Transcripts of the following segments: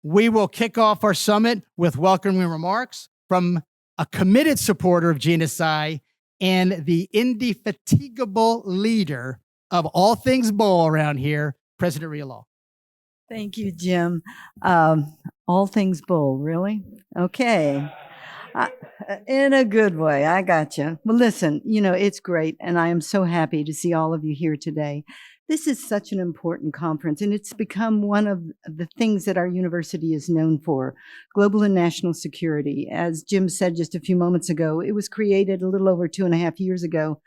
we will kick off our summit with welcoming remarks from a committed supporter of GNSI and the indefatigable leader of all things bowl around here, President Rhea. Thank you, Jim. All things bull, really? Okay. In a good way. I got you. Well, listen, it's great. And I am so happy to see all of you here today. This is such an important conference, and it's become one of the things that our university is known for, global and national security. As Jim said just a few moments ago, it was created a little over 2.5 years ago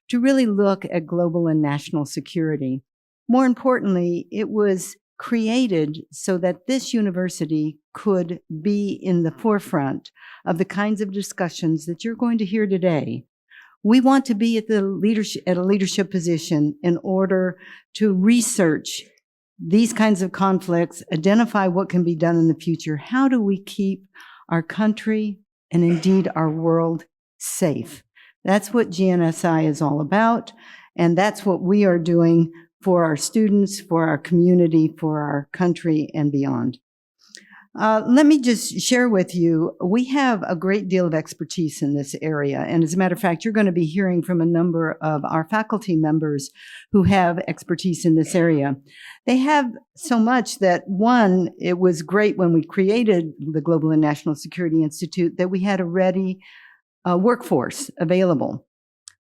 to really look at global and national security. More importantly, it was created so that this university could be in the forefront of the kinds of discussions that you're going to hear today. We want to be at a leadership position in order to research these kinds of conflicts, identify what can be done in the future. How do we keep our country and indeed our world safe? That's what GNSI is all about, and that's what we are doing for our students, for our community, for our country, and beyond. Let me just share with you, we have a great deal of expertise in this area. And as a matter of fact, you're going to be hearing from a number of our faculty members who have expertise in this area. They have so much that, one, it was great when we created the Global and National Security Institute that we had a ready workforce available.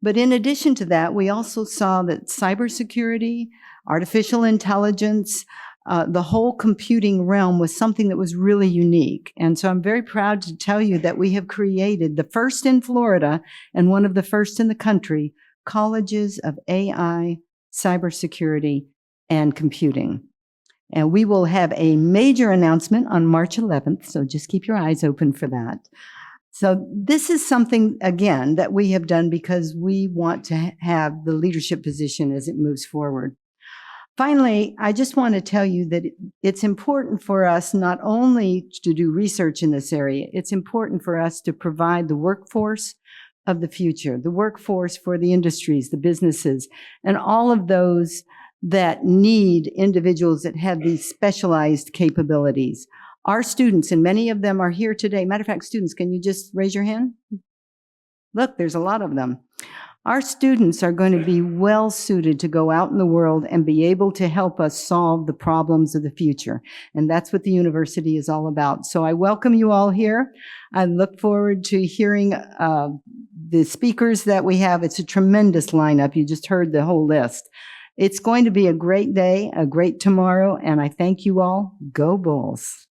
But in addition to that, we also saw that cybersecurity, artificial intelligence, the whole computing realm was something that was really unique. And so I'm very proud to tell you that we have created the first in Florida and one of the first in the country, colleges of AI, cybersecurity, and computing. And we will have a major announcement on March 11th, so just keep your eyes open for that. So this is something, again, that we have done because we want to have the leadership position as it moves forward. Finally, I just want to tell you that it's important for us not only to do research in this area, it's important for us to provide the workforce of the future, the workforce for the industries, the businesses, and all of those that need individuals that have these specialized capabilities. Our students, and many of them are here today. Matter of fact, students, can you just raise your hand? Look, there's a lot of them. Our students are going to be well suited to go out in the world and be able to help us solve the problems of the future. And that's what the university is all about. So I welcome you all here. I look forward to hearing the speakers that we have. It's a tremendous lineup. You just heard the whole list. It's going to be a great day, a great tomorrow, and I thank you all. Go Bulls.